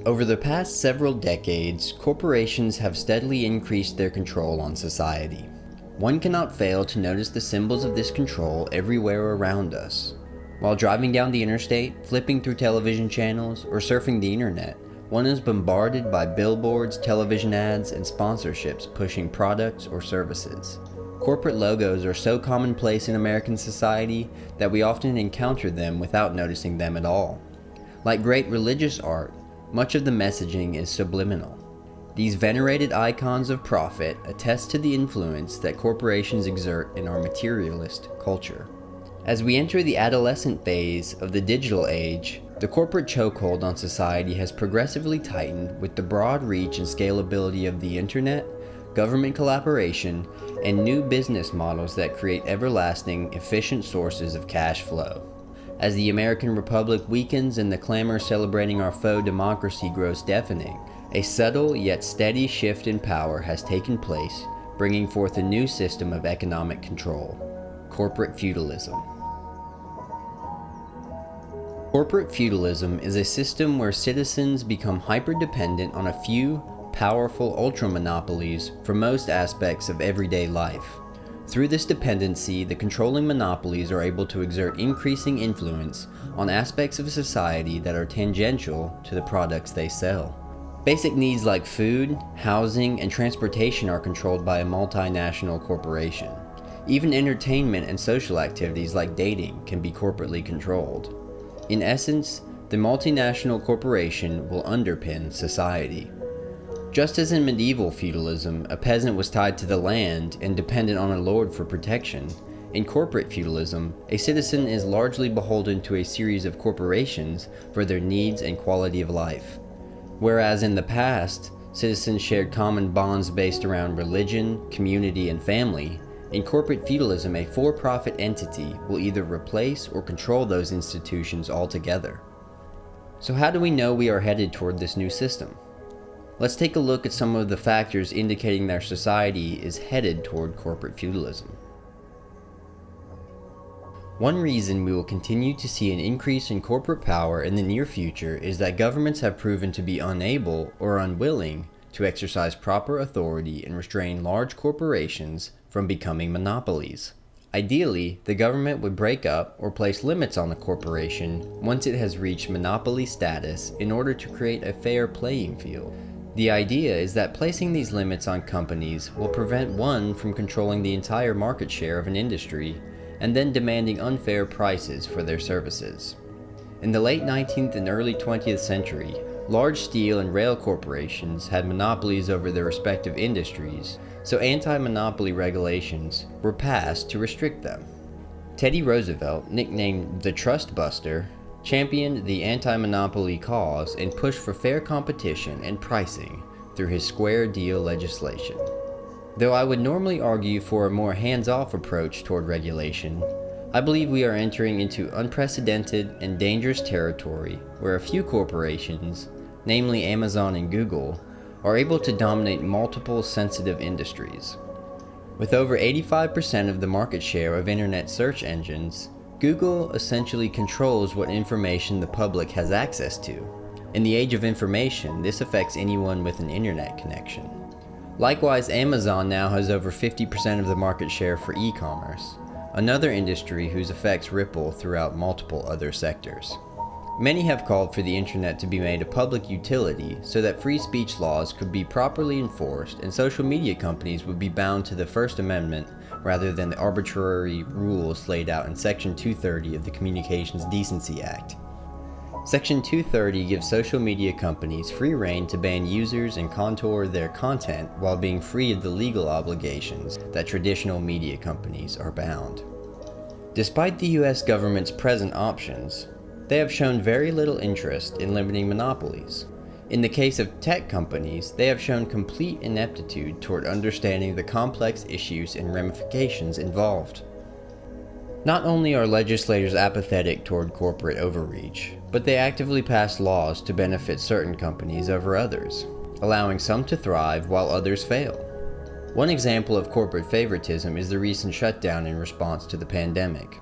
Over the past several decades, corporations have steadily increased their control on society. One cannot fail to notice the symbols of this control everywhere around us. While driving down the interstate, flipping through television channels, or surfing the internet, one is bombarded by billboards, television ads, and sponsorships pushing products or services. Corporate logos are so commonplace in American society that we often encounter them without noticing them at all. Like great religious art, much of the messaging is subliminal. These venerated icons of profit attest to the influence that corporations exert in our materialist culture. As we enter the adolescent phase of the digital age, the corporate chokehold on society has progressively tightened with the broad reach and scalability of the internet, government collaboration, and new business models that create everlasting, efficient sources of cash flow. As the American Republic weakens and the clamor celebrating our faux democracy grows deafening, a subtle yet steady shift in power has taken place, bringing forth a new system of economic control: corporate feudalism. Corporate feudalism is a system where citizens become hyper-dependent on a few powerful ultra-monopolies for most aspects of everyday life. Through this dependency, the controlling monopolies are able to exert increasing influence on aspects of society that are tangential to the products they sell. Basic needs like food, housing, and transportation are controlled by a multinational corporation. Even entertainment and social activities like dating can be corporately controlled. In essence, the multinational corporation will underpin society. Just as in medieval feudalism, a peasant was tied to the land and dependent on a lord for protection, in corporate feudalism, a citizen is largely beholden to a series of corporations for their needs and quality of life. Whereas in the past, citizens shared common bonds based around religion, community, and family, in corporate feudalism, a for-profit entity will either replace or control those institutions altogether. So how do we know we are headed toward this new system? Let's take a look at some of the factors indicating that our society is headed toward corporate feudalism. One reason we will continue to see an increase in corporate power in the near future is that governments have proven to be unable or unwilling to exercise proper authority and restrain large corporations from becoming monopolies. Ideally, the government would break up or place limits on a corporation once it has reached monopoly status in order to create a fair playing field. The idea is that placing these limits on companies will prevent one from controlling the entire market share of an industry and then demanding unfair prices for their services. In the late 19th and early 20th century, large steel and rail corporations had monopolies over their respective industries, so anti-monopoly regulations were passed to restrict them. Teddy Roosevelt, nicknamed the Trust Buster, championed the anti-monopoly cause and pushed for fair competition and pricing through his square deal legislation. Though I would normally argue for a more hands-off approach toward regulation, I believe we are entering into unprecedented and dangerous territory where a few corporations, namely Amazon and Google, are able to dominate multiple sensitive industries. With over 85% of the market share of internet search engines, Google essentially controls what information the public has access to. In the age of information, this affects anyone with an internet connection. Likewise, Amazon now has over 50% of the market share for e-commerce, another industry whose effects ripple throughout multiple other sectors. Many have called for the internet to be made a public utility so that free speech laws could be properly enforced and social media companies would be bound to the First Amendment rather than the arbitrary rules laid out in Section 230 of the Communications Decency Act. Section 230 gives social media companies free rein to ban users and contour their content while being free of the legal obligations that traditional media companies are bound. Despite the US government's present options, they have shown very little interest in limiting monopolies. In the case of tech companies, they have shown complete ineptitude toward understanding the complex issues and ramifications involved. Not only are legislators apathetic toward corporate overreach, but they actively pass laws to benefit certain companies over others, allowing some to thrive while others fail. One example of corporate favoritism is the recent shutdown in response to the pandemic.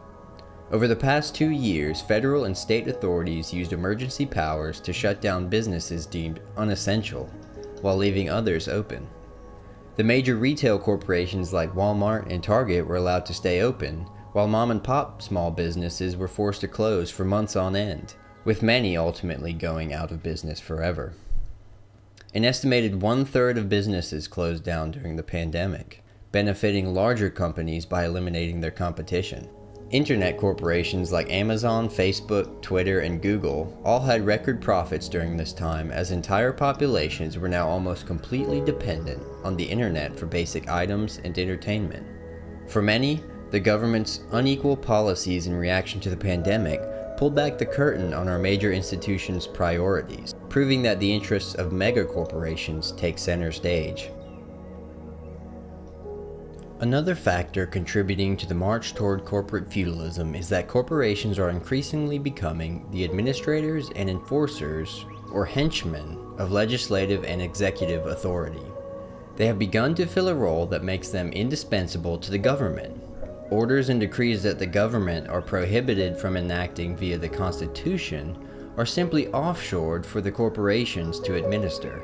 Over the past 2 years, federal and state authorities used emergency powers to shut down businesses deemed unessential, while leaving others open. The major retail corporations like Walmart and Target were allowed to stay open, while mom-and-pop small businesses were forced to close for months on end, with many ultimately going out of business forever. An estimated 1/3 of businesses closed down during the pandemic, benefiting larger companies by eliminating their competition. Internet corporations like Amazon, Facebook, Twitter, and Google all had record profits during this time, as entire populations were now almost completely dependent on the internet for basic items and entertainment. For many, the government's unequal policies in reaction to the pandemic pulled back the curtain on our major institutions' priorities, proving that the interests of megacorporations take center stage. Another factor contributing to the march toward corporate feudalism is that corporations are increasingly becoming the administrators and enforcers, or henchmen, of legislative and executive authority. They have begun to fill a role that makes them indispensable to the government. Orders and decrees that the government are prohibited from enacting via the Constitution are simply offshored for the corporations to administer.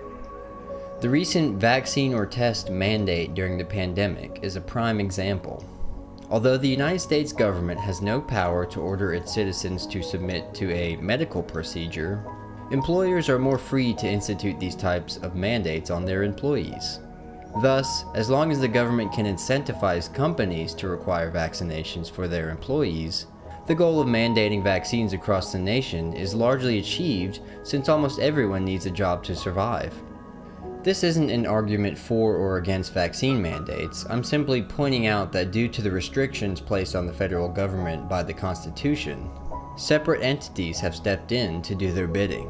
The recent vaccine or test mandate during the pandemic is a prime example. Although the United States government has no power to order its citizens to submit to a medical procedure, employers are more free to institute these types of mandates on their employees. Thus, as long as the government can incentivize companies to require vaccinations for their employees, the goal of mandating vaccines across the nation is largely achieved, since almost everyone needs a job to survive. This isn't an argument for or against vaccine mandates. I'm simply pointing out that due to the restrictions placed on the federal government by the Constitution, separate entities have stepped in to do their bidding.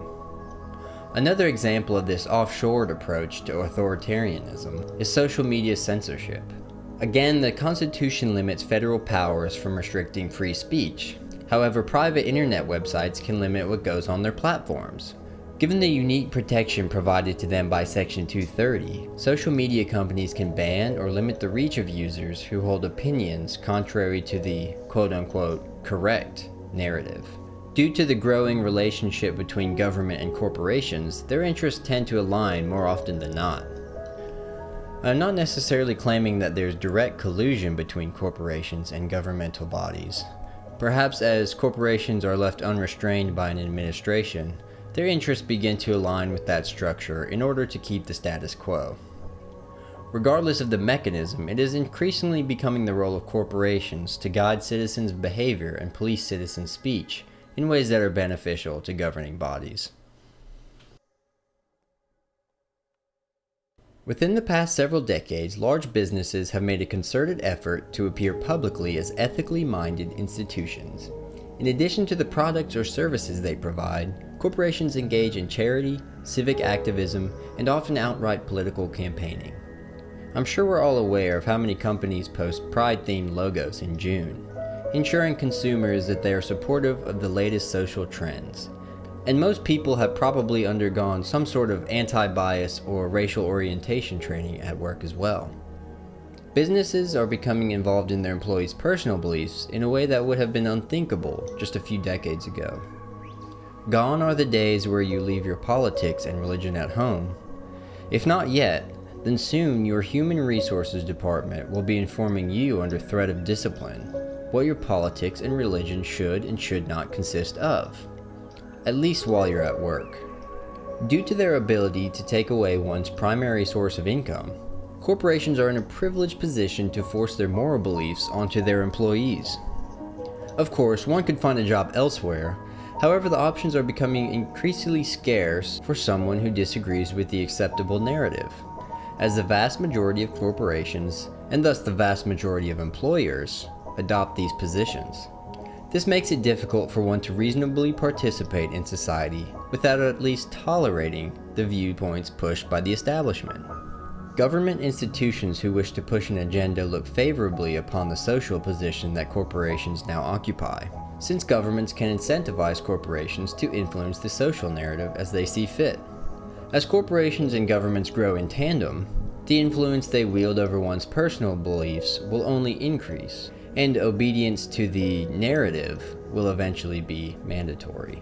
Another example of this offshored approach to authoritarianism is social media censorship. Again, the Constitution limits federal powers from restricting free speech. However, private internet websites can limit what goes on their platforms. Given the unique protection provided to them by Section 230, social media companies can ban or limit the reach of users who hold opinions contrary to the quote-unquote correct narrative. Due to the growing relationship between government and corporations, their interests tend to align more often than not. I'm not necessarily claiming that there's direct collusion between corporations and governmental bodies. Perhaps as corporations are left unrestrained by an administration, their interests begin to align with that structure in order to keep the status quo. Regardless of the mechanism, it is increasingly becoming the role of corporations to guide citizens' behavior and police citizens' speech in ways that are beneficial to governing bodies. Within the past several decades, large businesses have made a concerted effort to appear publicly as ethically minded institutions. In addition to the products or services they provide, corporations engage in charity, civic activism, and often outright political campaigning. I'm sure we're all aware of how many companies post pride-themed logos in June, ensuring consumers that they are supportive of the latest social trends. And most people have probably undergone some sort of anti-bias or racial orientation training at work as well. Businesses are becoming involved in their employees' personal beliefs in a way that would have been unthinkable just a few decades ago. Gone are the days where you leave your politics and religion at home. If not yet, then soon your human resources department will be informing you under threat of discipline what your politics and religion should and should not consist of, at least while you're at work. Due to their ability to take away one's primary source of income, corporations are in a privileged position to force their moral beliefs onto their employees. Of course, one could find a job elsewhere. However, the options are becoming increasingly scarce for someone who disagrees with the acceptable narrative, as the vast majority of corporations, and thus the vast majority of employers, adopt these positions. This makes it difficult for one to reasonably participate in society without at least tolerating the viewpoints pushed by the establishment. Government institutions who wish to push an agenda look favorably upon the social position that corporations now occupy, since governments can incentivize corporations to influence the social narrative as they see fit. As corporations and governments grow in tandem, the influence they wield over one's personal beliefs will only increase, and obedience to the narrative will eventually be mandatory.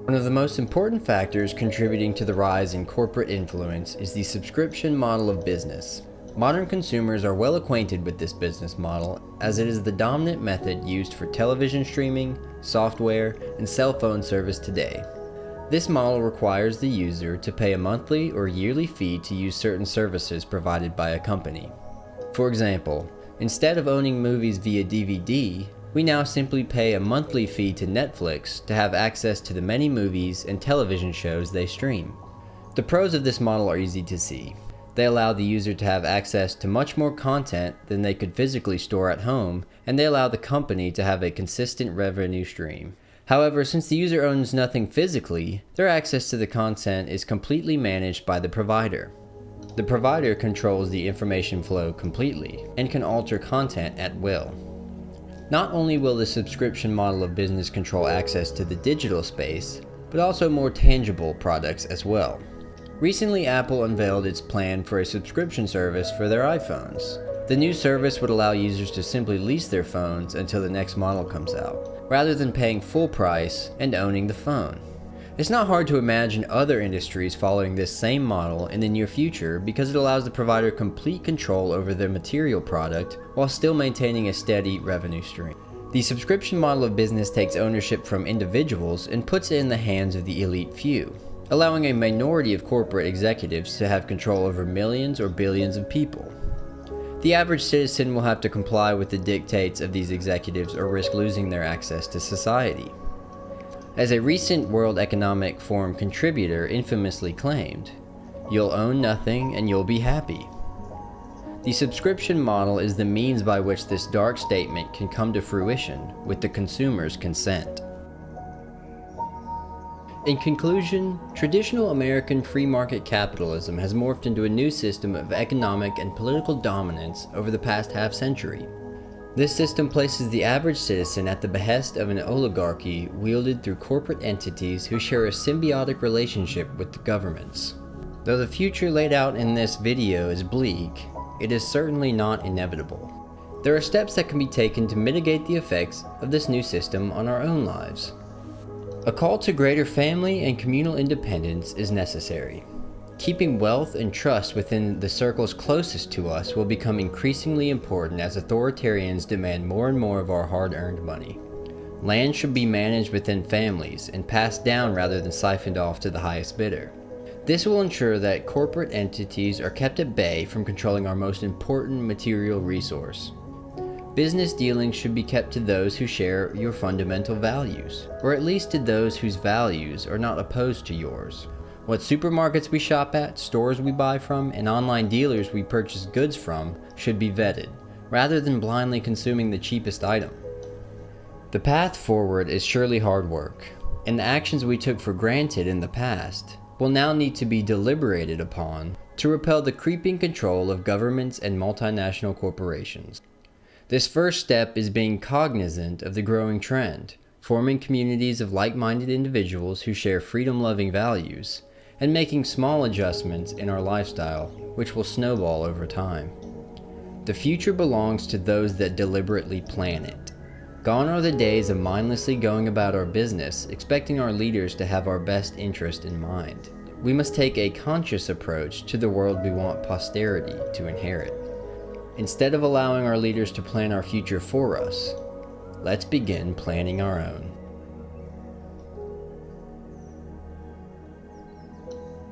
One of the most important factors contributing to the rise in corporate influence is the subscription model of business. Modern consumers are well acquainted with this business model, as it is the dominant method used for television streaming, software, and cell phone service today. This model requires the user to pay a monthly or yearly fee to use certain services provided by a company. For example, instead of owning movies via DVD, we now simply pay a monthly fee to Netflix to have access to the many movies and television shows they stream. The pros of this model are easy to see. They allow the user to have access to much more content than they could physically store at home, and they allow the company to have a consistent revenue stream. However, since the user owns nothing physically, their access to the content is completely managed by the provider. The provider controls the information flow completely and can alter content at will. Not only will the subscription model of business control access to the digital space, but also more tangible products as well. Recently, Apple unveiled its plan for a subscription service for their iPhones. The new service would allow users to simply lease their phones until the next model comes out, rather than paying full price and owning the phone. It's not hard to imagine other industries following this same model in the near future because it allows the provider complete control over their material product while still maintaining a steady revenue stream. The subscription model of business takes ownership from individuals and puts it in the hands of the elite few, allowing a minority of corporate executives to have control over millions or billions of people. The average citizen will have to comply with the dictates of these executives or risk losing their access to society. As a recent World Economic Forum contributor infamously claimed, "You'll own nothing and you'll be happy." The subscription model is the means by which this dark statement can come to fruition with the consumer's consent. In conclusion, traditional American free market capitalism has morphed into a new system of economic and political dominance over the past half-century. This system places the average citizen at the behest of an oligarchy wielded through corporate entities who share a symbiotic relationship with the governments. Though the future laid out in this video is bleak, it is certainly not inevitable. There are steps that can be taken to mitigate the effects of this new system on our own lives. A call to greater family and communal independence is necessary. Keeping wealth and trust within the circles closest to us will become increasingly important as authoritarians demand more and more of our hard-earned money. Land should be managed within families and passed down rather than siphoned off to the highest bidder. This will ensure that corporate entities are kept at bay from controlling our most important material resource. Business dealings should be kept to those who share your fundamental values, or at least to those whose values are not opposed to yours. What supermarkets we shop at, stores we buy from, and online dealers we purchase goods from should be vetted, rather than blindly consuming the cheapest item. The path forward is surely hard work, and the actions we took for granted in the past will now need to be deliberated upon to repel the creeping control of governments and multinational corporations. This first step is being cognizant of the growing trend, forming communities of like-minded individuals who share freedom-loving values, and making small adjustments in our lifestyle, which will snowball over time. The future belongs to those that deliberately plan it. Gone are the days of mindlessly going about our business, expecting our leaders to have our best interest in mind. We must take a conscious approach to the world we want posterity to inherit. Instead of allowing our leaders to plan our future for us, let's begin planning our own.